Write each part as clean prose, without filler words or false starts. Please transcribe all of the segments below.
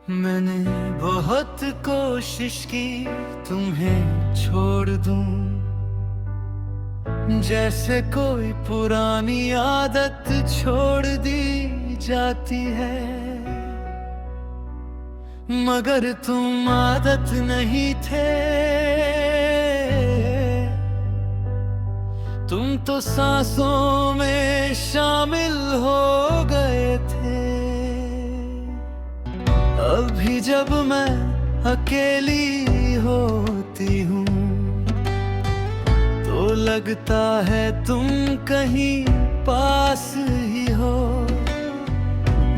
मैंने बहुत कोशिश की तुम्हें छोड़ दूं, जैसे कोई पुरानी आदत छोड़ दी जाती है। मगर तुम आदत नहीं थे, तुम तो सांसों में शामिल हो गए थे। अभी जब मैं अकेली होती हूँ तो लगता है तुम कहीं पास ही हो,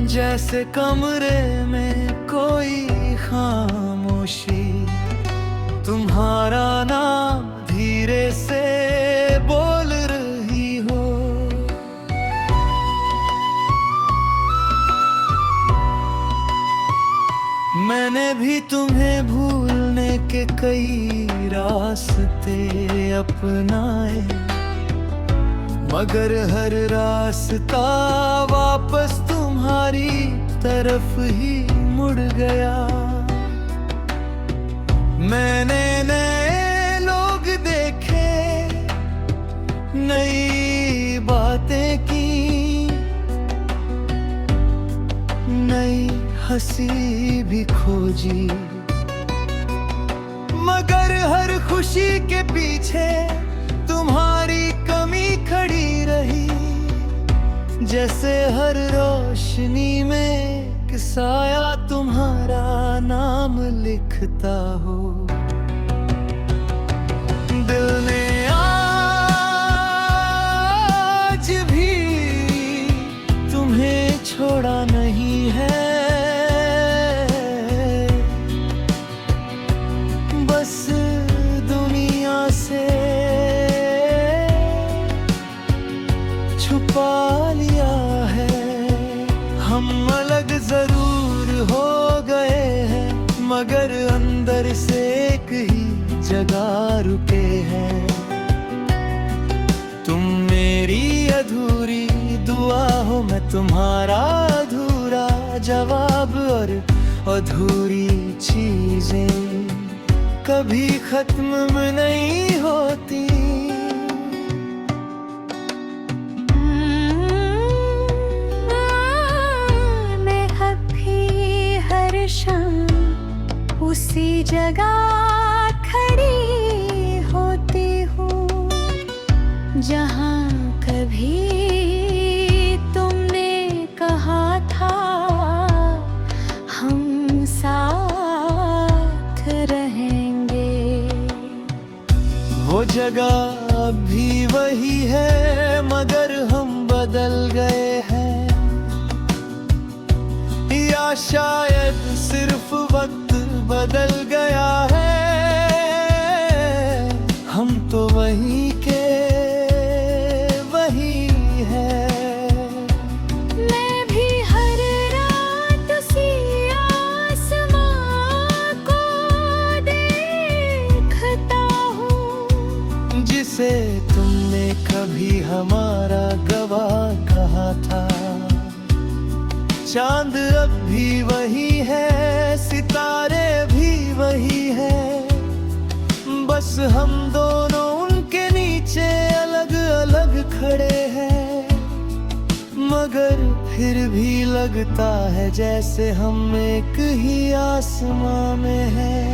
जैसे कमरे में कोई खामोशी तुम्हारा नाम धीरे से बोल रही हो। मैंने भी तुम्हें भूलने के कई रास्ते अपनाए, मगर हर रास्ता वापस तुम्हारी तरफ ही मुड़ गया। मैंने नए लोग देखे, नई बातें की, नई हंसी भी खोजी, मगर हर खुशी के पीछे तुम्हारी कमी खड़ी रही। जैसे हर रोशनी में एक साया तुम्हारा नाम लिखता हो। दिल ने आज भी तुम्हें छोड़ा नहीं है, बस दुनिया से छुपा लिया है। हम अलग जरूर हो गए हैं, मगर अंदर से एक ही जगह रुके हैं। तुम मेरी अधूरी दुआ हो, मैं तुम्हारा अधूरा जवाब, और अधूरी चीजें कभी खत्म नहीं होती। मैं अभी हर शाम उसी जगह खड़ी होती हूँ, जहाँ कभी तुमने कहा था हम साथ रहेंगे। वो जगह भी वही है, मगर हम बदल गए हैं, या शायद सिर्फ वक्त बदल गया है। हम तो वही के वही है। मैं भी हर रात उसी आसमां को देखता हूँ, जिसे तुमने कभी हमारा गवाह कहा था। चांद अब भी वही है, सितारे भी वही है, बस हम दोनों उनके नीचे अलग अलग खड़े हैं। मगर फिर भी लगता है जैसे हम एक ही आसमां में हैं।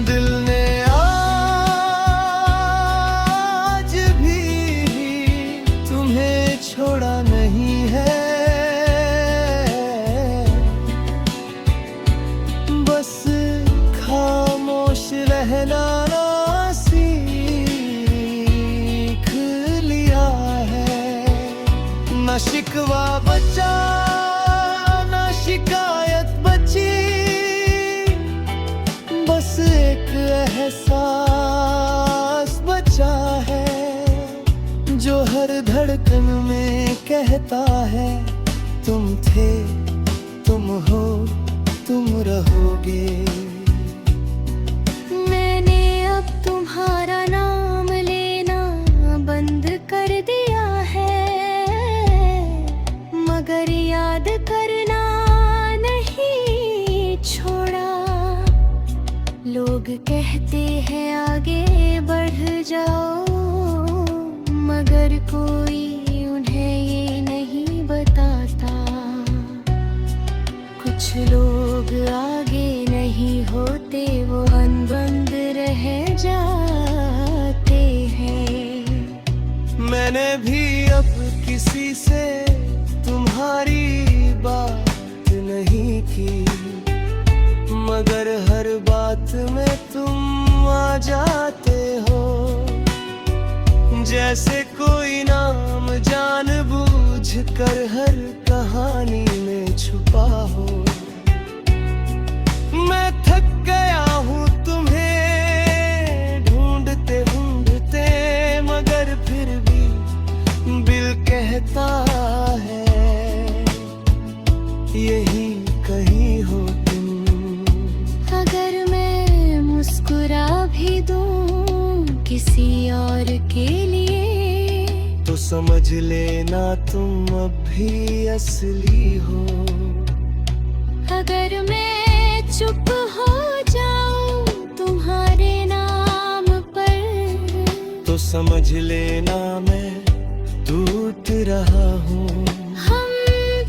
दिल ने आज भी तुम्हें छोड़ा नहीं है, बस खामोश रहना सीख लिया है। न शिकवा बचा, न शिकायत बची, बस एक एहसास बचा है, जो हर धड़कन में कहता है तुम थे, तुम हो, तुम रहोगे। मैंने अब तुम्हारा नाम लेना बंद कर दिया है, मगर याद करना लोग कहते हैं आगे बढ़ जाओ, मगर कोई उन्हें ये नहीं बताता। कुछ लोग आगे नहीं होते, वो अनबंद रह जाते हैं। मैंने भी अब किसी से तुम्हारी बात नहीं की, मगर हर बात में तुम आ जाते हो। जैसे कोई नाम जानबूझ कर हर कहानी में छुपा हो। मैं थक गया हूँ तुम्हें ढूंढते ढूंढते, मगर फिर भी दिल कहता है यही कहीं हो तुम। अगर मैं मुस्कुरा भी दूं किसी और के लिए, तो समझ लेना तुम अब भी असली हो। अगर मैं चुप हो जाऊं तुम्हारे नाम पर, तो समझ लेना मैं टूट रहा हूँ। हम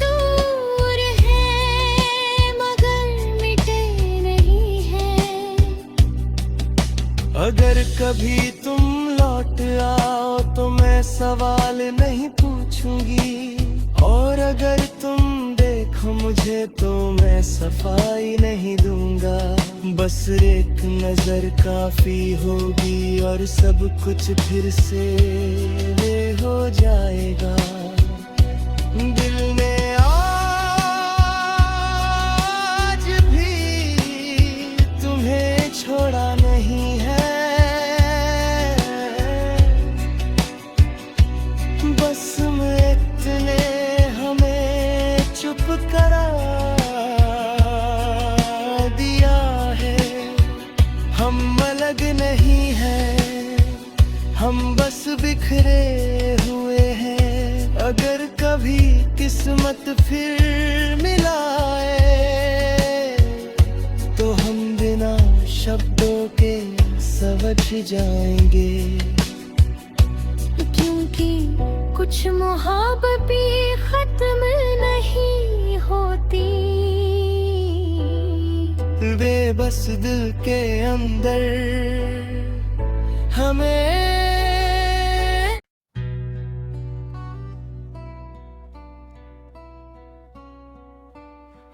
दूर हैं मगर मिटे नहीं हैं। अगर कभी तुम लौट आओ तो मैं सवाल नहीं पूछूंगी, और अगर तुम देखो मुझे तो मैं सफाई नहीं दूंगा। बस एक नजर काफी होगी और सब कुछ फिर से हो जाएगा। दिल ने आज भी तुम्हें छोड़ा नहीं है, बस इतने हमें चुप करा दिया है। हम अलग नहीं हैं, हम बस बिखरे हुए हैं। अगर कभी किस्मत फिर मिलाए, तो हम बिना शब्दों के समझ जाएंगे। क्योंकि कुछ मोहब्बत भी खत्म नहीं होती। बेबस दिल के अंदर हमें।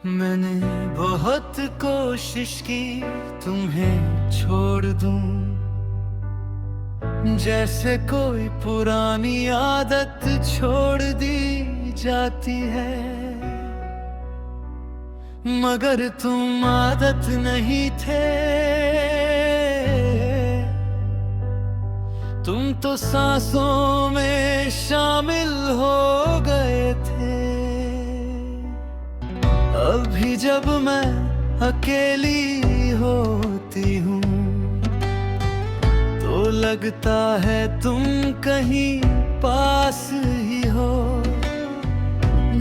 मैंने बहुत कोशिश की तुम्हें छोड़ दूं, जैसे कोई पुरानी आदत छोड़ दी जाती है। मगर तुम आदत नहीं थे, तुम तो सांसों में शामिल हो गए थे। अभी जब मैं अकेली होती हूँ तो लगता है तुम कहीं पास ही हो।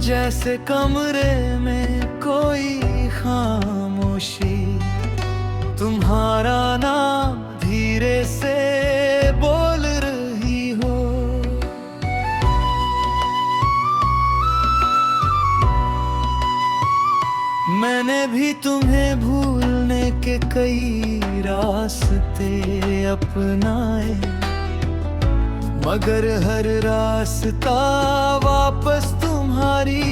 जैसे कमरे में कोई खामोशी तुम्हारा नाम धीरे से बोल रही हो। मैंने भी तुम्हें भूलने के कई रास्ते अपनाए, मगर हर रास्ता वापस तुम्हारी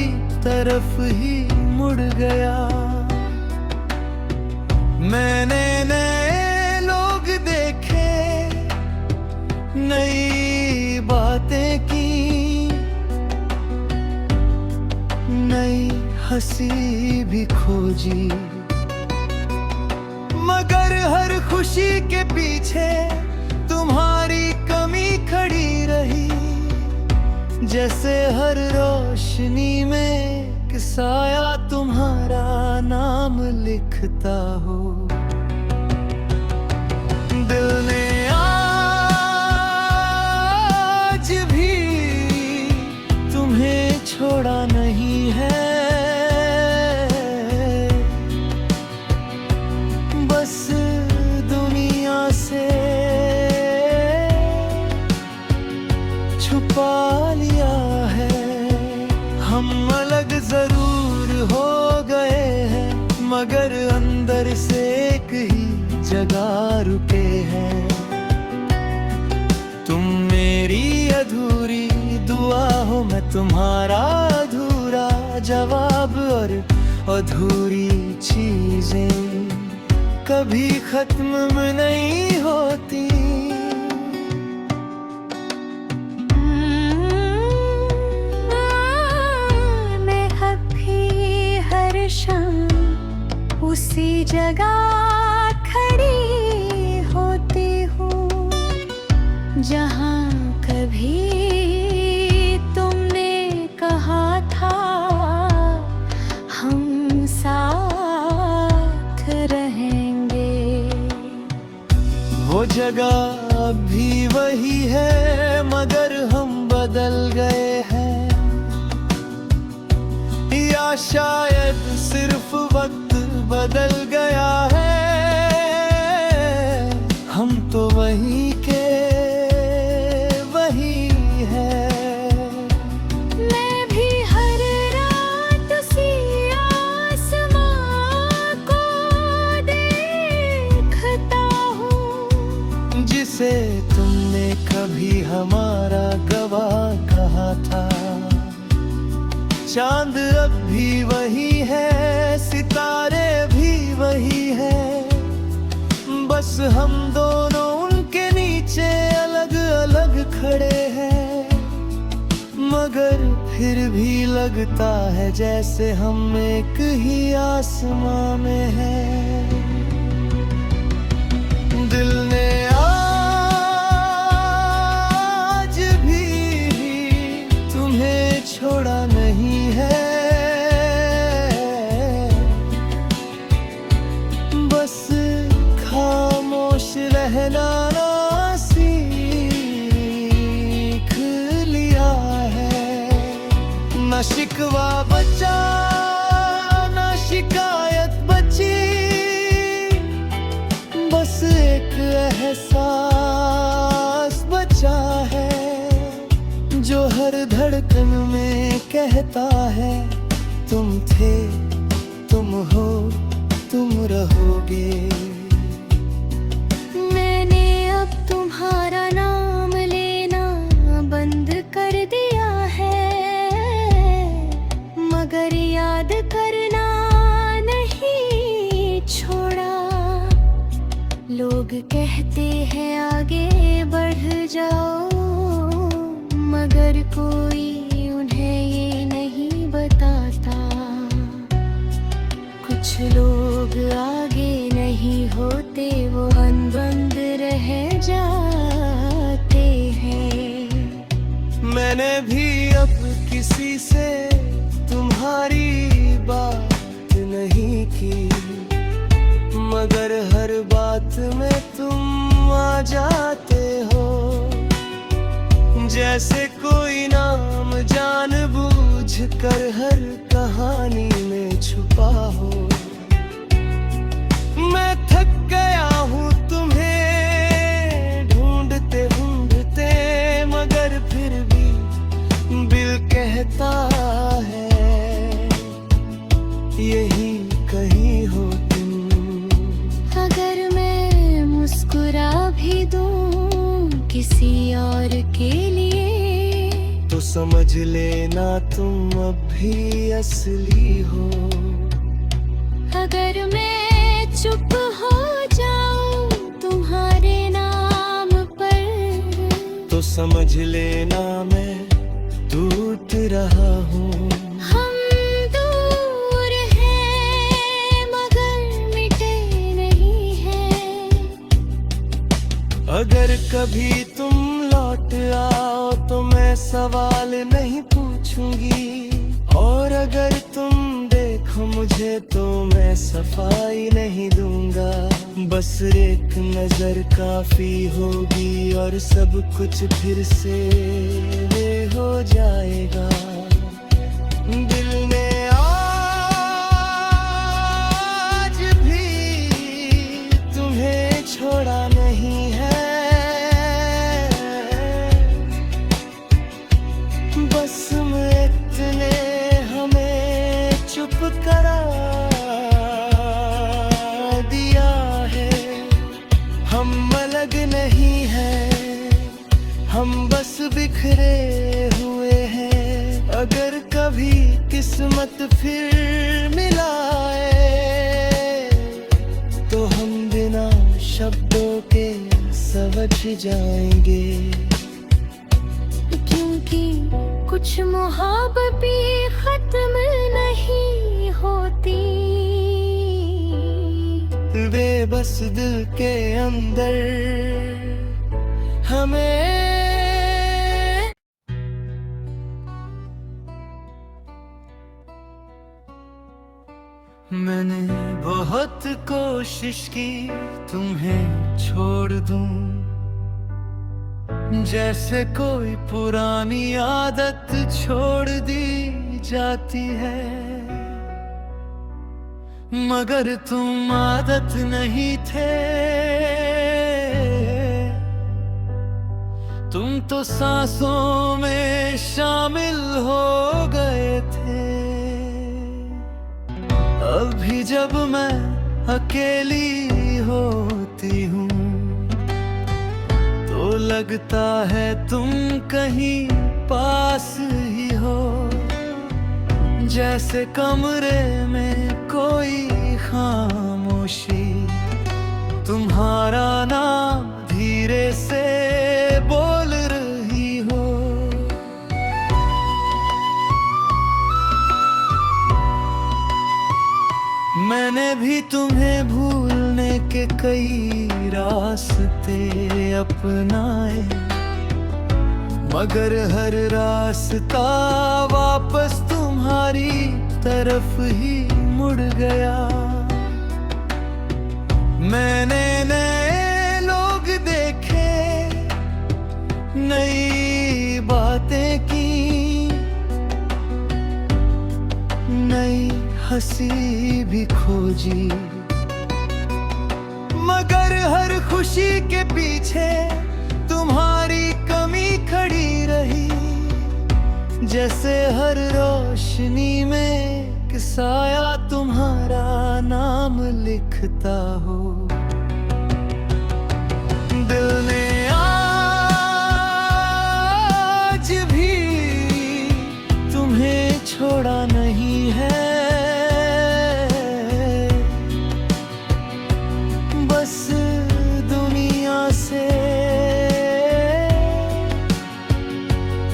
तरफ ही मुड़ गया। मैंने नए लोग देखे, नई बातें की, नई हंसी भी खोजी, मगर हर खुशी के पीछे तुम्हारी कमी खड़ी रही। जैसे हर रोशनी में एक साया तुम्हारा नाम लिखता हो। दिल ने आज भी तुम्हें छोड़ा नहीं है, बस छुपा लिया है। हम अलग जरूर हो गए हैं, मगर अंदर से एक ही जगह रुके हैं। तुम मेरी अधूरी दुआ हो, मैं तुम्हारा अधूरा जवाब, और अधूरी चीजें कभी खत्म नहीं होती। मैं अभी हर शाम उसी जगह खड़ी होती हूँ, जहाँ कभी तुमने कहा था हम साथ रहेंगे। वो जगह भी वही है, मगर हम बदल गए हैं, या शायद सिर्फ वक्त बदल गया है। हम तो वही के वही हैं। मैं भी हर रात उसी आसमां को देखता हूँ, जिसे तुमने कभी हमारा गवाह कहा था। चांद अब भी वही है, सितारे भी वही है, बस हम दोनों उनके नीचे अलग अलग खड़े हैं। मगर फिर भी लगता है जैसे हम एक ही आसमां में हैं। दिल ने आज भी तुम्हें छोड़ा नहीं है, बस खामोश रहना ना सीख लिया है। ना शिकवा बचा ना शिकायत बची, बस एक एहसास बचा है, जो हर धड़कन में कहता है तुम थे, तुम हो, तुम रहोगे। मैंने अब तुम्हारा नाम लेना बंद कर दिया है, मगर याद करना नहीं छोड़ा। लोग कहते हैं आगे बढ़ जाओ, मगर कोई उन्हें ये नहीं बताता। कुछ लोग आगे नहीं होते, वो अनबंद रह जाते हैं। मैंने भी अब किसी से तुम्हारी बात नहीं की, मगर हर बात में तुम आ जाते हो, जैसे कोई नाम जानबूझ कर हर कहानी में छुपा हो। मैं थक गया हूँ तुम्हें ढूंढते ढूंढते, मगर फिर भी दिल कहता है यही कहीं हो तुम। अगर मैं मुस्कुरा भी दूं किसी और के लिए, तो समझ लेना तुम अब भी असली हो। अगर मैं चुप हो जाऊं तुम्हारे नाम पर, तो समझ लेना मैं टूट रहा हूँ। हम दूर हैं मगर मिटे नहीं हैं। अगर कभी तुम लौट आओ तो मैं सवाल नहीं पूछूंगी, और अगर तुम देखो मुझे तो मैं सफाई नहीं दूंगा। बस एक नजर काफी होगी और सब कुछ फिर से हो जाएगा। दिल ने आज भी तुम्हें छोड़ा नहीं है, बिखरे हुए हैं, अगर कभी किस्मत फिर मिलाए तो हम बिना शब्दों के समझ जाएंगे। क्योंकि कुछ मोहब्बत भी खत्म नहीं होती, बेबस दिल के अंदर हमें। मैंने बहुत कोशिश की तुम्हें छोड़ दूं, जैसे कोई पुरानी आदत छोड़ दी जाती है, मगर तुम आदत नहीं थे, तुम तो सांसों में शामिल हो गए थे। अभी जब मैं अकेली होती हूँ तो लगता है तुम कहीं पास ही हो, जैसे कमरे में कोई खामोशी तुम्हारा नाम धीरे से बोल रही हो। मैंने भी तुम्हें भूलने के कई रास्ते अपनाए, मगर हर रास्ता वापस तुम्हारी तरफ ही मुड़ गया। मैंने नए लोग देखे, नई बातें की, नई हंसी भी खोजी, मगर हर खुशी के पीछे तुम्हारी कमी खड़ी रही, जैसे हर रोशनी में एक साया तुम्हारा नाम लिखता हो। दिल ने आज भी तुम्हें छोड़ा नहीं है, बस दुनिया से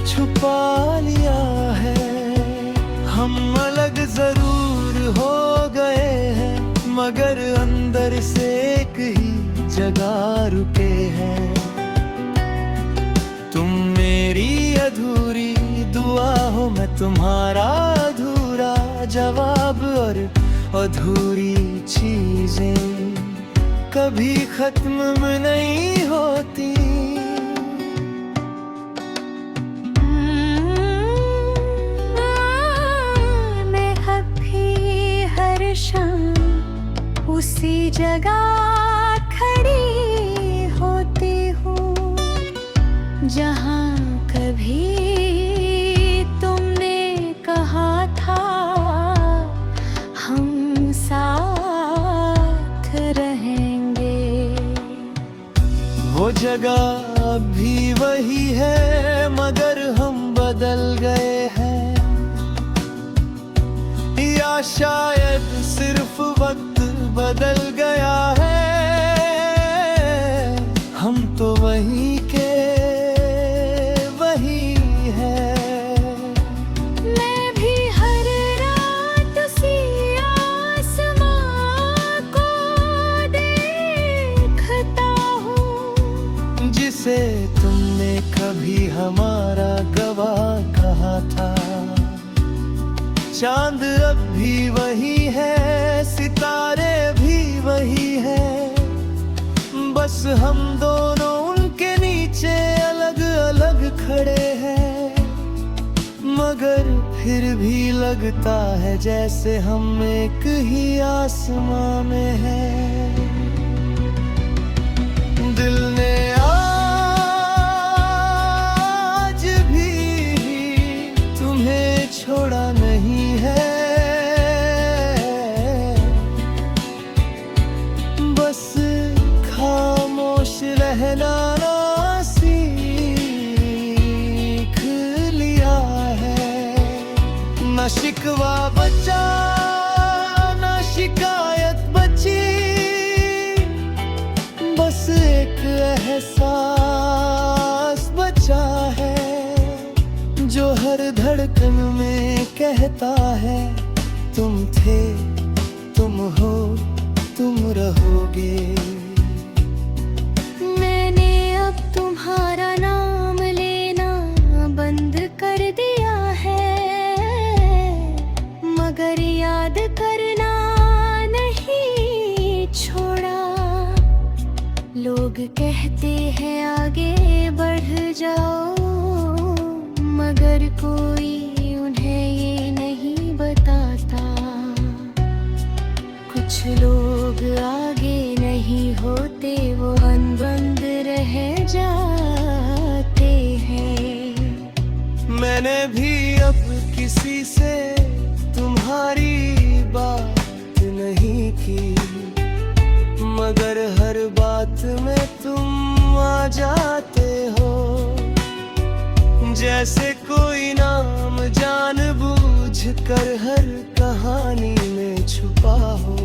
छुपा लिया है। हम अलग जरूर हो गए हैं, मगर अंदर से एक ही जगह रुके हैं। तुम मेरी अधूरी दुआ हो, मैं तुम्हारा अधूरा जवाब, और अधूरी चीजें कभी खत्म नहीं होती। मैं अभी हर शाम उसी जगह खड़ी होती हूँ, जहाँ कभी तुमने कहा था हम साथ रहेंगे। वो जगह भी वही है, मगर हम बदल गए हैं, या शायद सिर्फ वक्त बदल गया है। हम तो वही के वही है। मैं भी हर रात उसी आसमां को देखता हूँ, जिसे तुमने कभी हमारा गवाह कहा था। चांद अब भी वही है, सितारे भी वही है, बस हम दोनों उनके नीचे अलग अलग खड़े हैं, मगर फिर भी लगता है जैसे हम एक ही आसमां में हैं। दिल ने आज भी तुम्हें छोड़ा नहीं है, बस खामोश रहना ना सीखा ना शिकवा बचा ना शिकायत बची, बस एक एहसास बचा है जो हर धड़कन में कहता है तुम थे, तुम हो, तुम रहोगे। मैंने अब तुम्हारा नाम लेना बंद कर दिया है, मगर याद करना नहीं छोड़ा। लोग कहते हैं आगे बढ़ जाओ, मगर कोई उन्हें ये नहीं बताता। कुछ लोग आगे नहीं होते, वो अनबंद रह जाते हैं। मैंने भी अब किसी से तुम्हारी बात नहीं की, मगर हर बात में तुम आ जाते हो। जैसे कोई नाम जानबूझ कर हर कहानी में छुपा हो।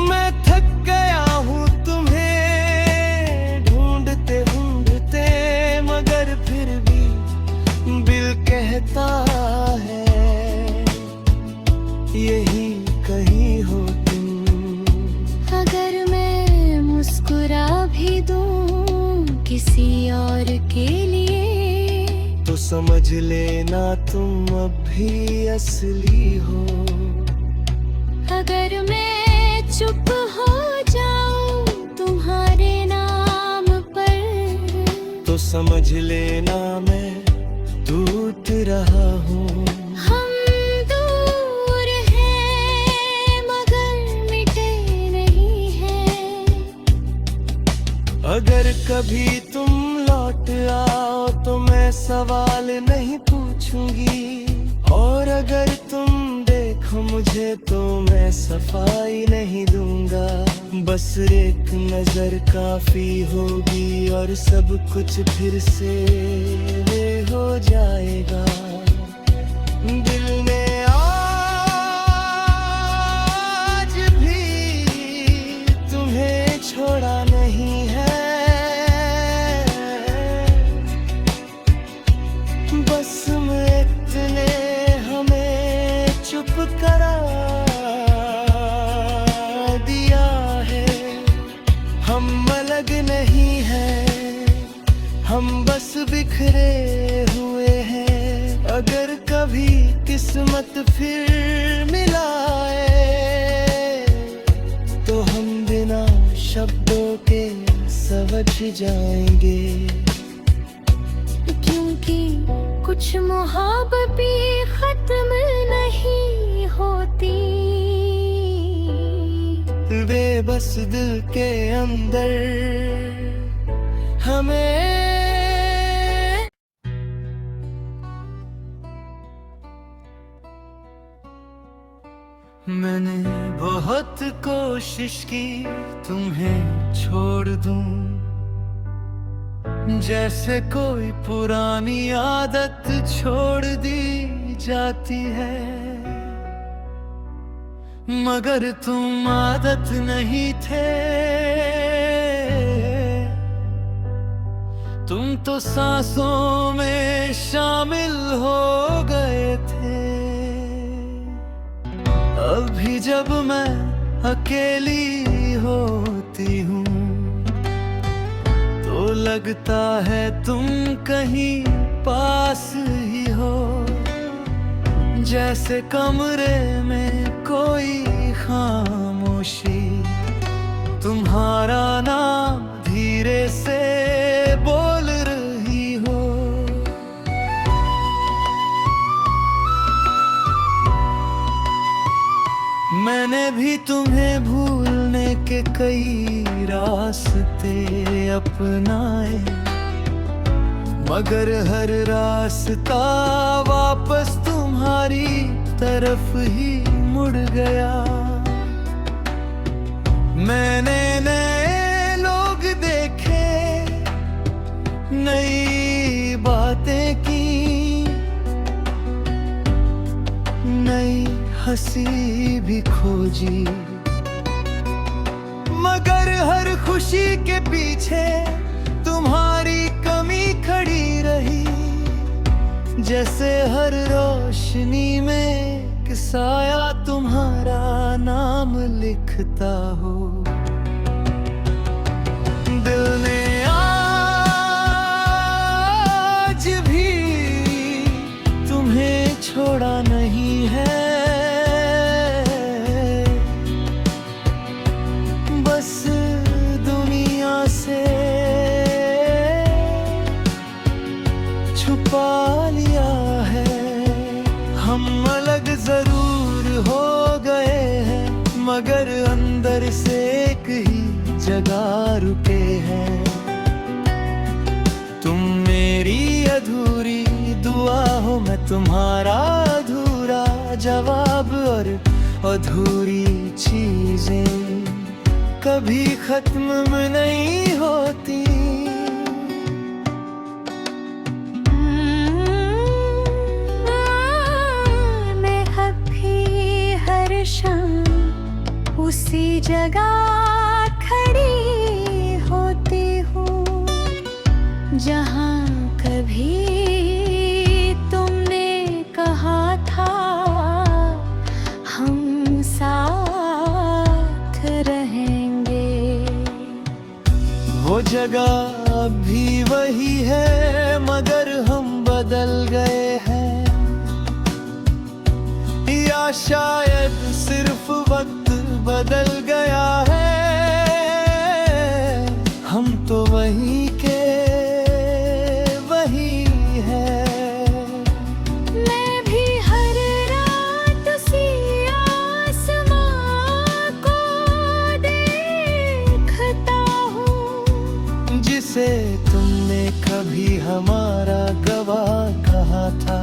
मैं थक गया हूँ तुम्हें ढूंढते ढूंढते, मगर फिर भी दिल कहता है यही कहीं हो तुम। अगर मैं मुस्कुरा भी दूं किसी और के लिए, तो समझ लेना तुम अब भी असली हो। अगर मैं चुप हो जाऊं तुम्हारे नाम पर, तो समझ लेना मैं टूट रहा हूँ। हम दूर हैं मगर मिटे नहीं हैं। अगर कभी तुम लौट आओ तो मैं सवाल नहीं पूछूंगी, और अगर तुम देखो मुझे तो मैं सफाई नहीं दूंगा। बस एक नजर काफी होगी और सब कुछ फिर से हो जाएगा। दिल ने आज भी तुम्हें छोड़ा नहीं है, बस इतने हमें चुप करा दिया है। हम अलग नहीं हैं, हम बस बिखरे हुए हैं। अगर कभी किस्मत फिर मिलाए तो हम बिना शब्दों के समझ जाएंगे। क्योंकि कुछ मोहब्बत भी खत्म नहीं होती, बेबस दिल के अंदर हमें। मैंने बहुत कोशिश की तुम्हें छोड़ दूं, जैसे कोई पुरानी आदत छोड़ दी जाती है। मगर तुम आदत नहीं थे, तुम तो सांसों में शामिल हो गए थे। अभी जब मैं अकेली होती हूँ तो लगता है तुम कहीं पास ही हो। जैसे कमरे में कोई खामोशी तुम्हारा नाम धीरे से बोल रही हो। मैंने भी तुम्हें भूलने के कई रास्ते अपनाए, मगर हर रास्ता वापस तुम्हारी तरफ ही मुड़ गया। मैंने नए लोग देखे, नई बातें की, हंसी भी खोजी, मगर हर खुशी के पीछे तुम्हारी कमी खड़ी रही। जैसे हर रोशनी में एक साया तुम्हारा नाम लिखता हो। दिल ने आज भी तुम्हें छोड़ा नहीं है, बस दुनिया से छुपा लिया है। हम अलग जरूर हो गए हैं, मगर अंदर से एक ही जगह रुके हैं। तुम मेरी अधूरी दुआ हो, मैं तुम्हारा अधूरा जवाब, और अधूरी चीजें कभी खत्म नहीं होती। मैं अभी हर शाम उसी जगह खड़ी होती हूँ, जहाँ कभी तुमने कहा था हम साथ रहेंगे। वो जगह भी वही है, मगर हम बदल गए हैं, या शायद सिर्फ वक्त बदल गया है। हम तो वही के वही है। मैं भी हर रात उसी आसमां को देखता हूँ, जिसे तुमने कभी हमारा गवाह कहा था।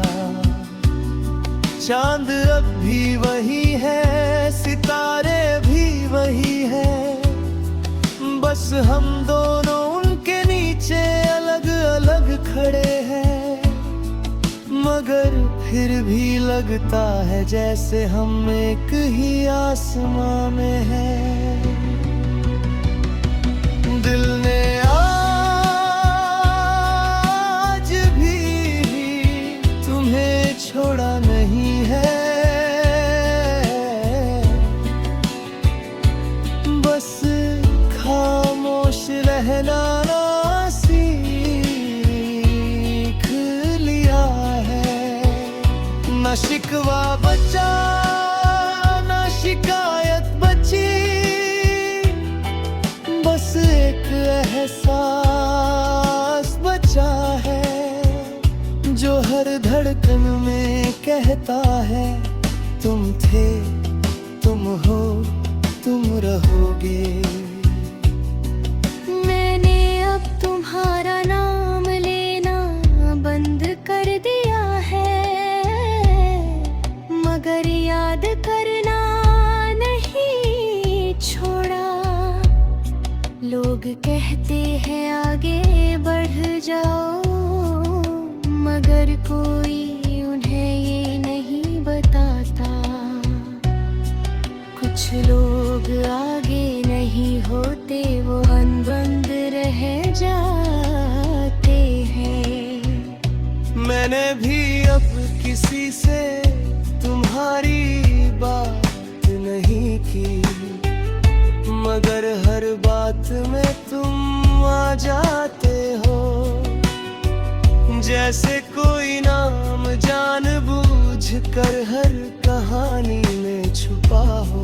चांद अब भी वही है, सितारे भी वही है, बस हम दोनों उनके नीचे अलग अलग खड़े हैं। मगर फिर भी लगता है जैसे हम एक ही आसमां में हैं। दिल ने आज भी तुम्हें छोड़ा नहीं है, बस खामोश रहना सीख लिया है। न शिकवा बचा न शिकायत बची, बस एक एहसास बचा है, जो हर धड़कन में कहता है तुम थे, तुम हो, तुम रहोगे। मैंने अब तुम्हारा नाम लेना बंद कर दिया है, मगर याद करना नहीं छोड़ा। लोग कहते हैं आगे बढ़ जाओ, मगर कोई उन्हें ये नहीं बताता। कुछ लोग आगे नहीं होते, वो अनबंद रह जाते हैं। मैंने भी अब किसी से तुम्हारी बात नहीं की, मगर हर बात में तुम आ जाते हो। जैसे कोई नाम जानबूझ कर हर कहानी में छुपा हो।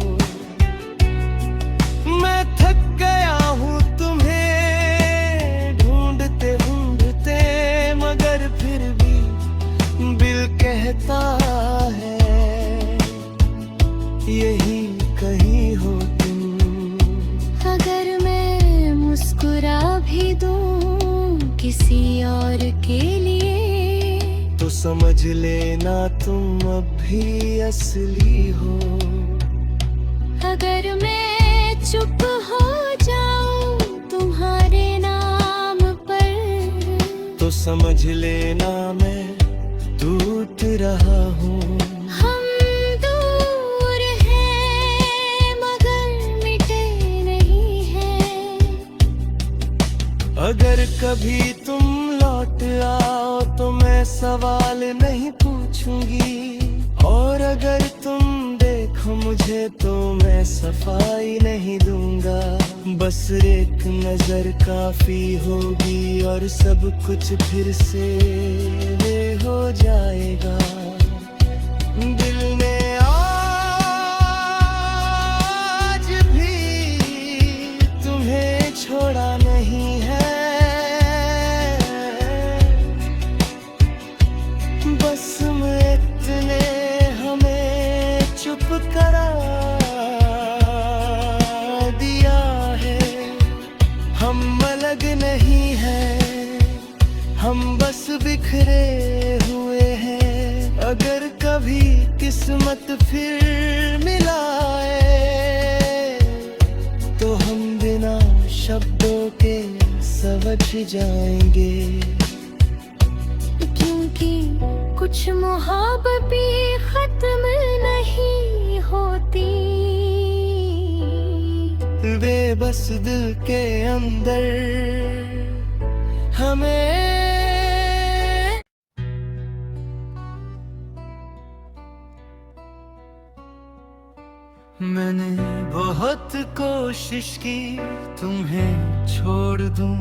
मैं थक गया हूँ तुम्हें ढूंढते ढूंढते, मगर फिर भी दिल कहता है यही कहीं हो तुम। अगर मैं मुस्कुरा भी दूं किसी और के लिए, तो समझ लेना तुम अब भी असली हो। अगर मैं चुप हो जाऊं तुम्हारे नाम पर, तो समझ लेना मैं टूट रहा हूँ। हम दूर अगर कभी तुम लौट आओ तो मैं सवाल नहीं पूछूंगी, और अगर तुम देखो मुझे तो मैं सफाई नहीं दूंगा। बस एक नजर काफी होगी और सब कुछ फिर से हो जाएगा। दिल ने आज भी तुम्हें छोड़ा नहीं है, बस इतने हमें चुप करा दिया है। हम अलग नहीं हैं, हम बस बिखरे हुए हैं। अगर कभी किस्मत फिर मिलाए तो हम बिना शब्दों के समझ जाएंगे, क्योंकि कुछ मोहब्बत भी खत्म नहीं होती। बेबस दिल के अंदर हमें मैंने बहुत कोशिश की तुम्हें छोड़ दूं,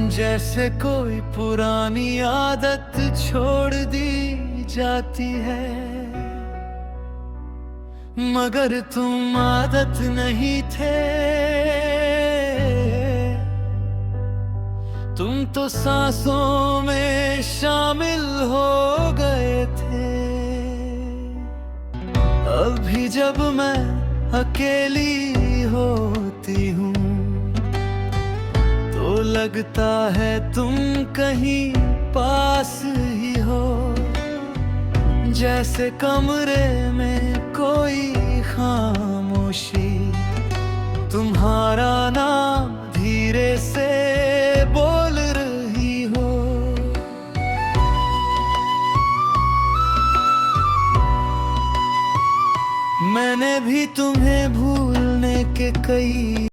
जैसे कोई पुरानी आदत छोड़ दी जाती है। मगर तुम आदत नहीं थे, तुम तो सांसों में शामिल हो गए थे। अभी जब मैं अकेली होती हूँ तो लगता है तुम कहीं पास ही हो, जैसे कमरे में कोई खामोशी तुम्हारा नाम धीरे से बोल रही हो। मैंने भी तुम्हें भूलने के कई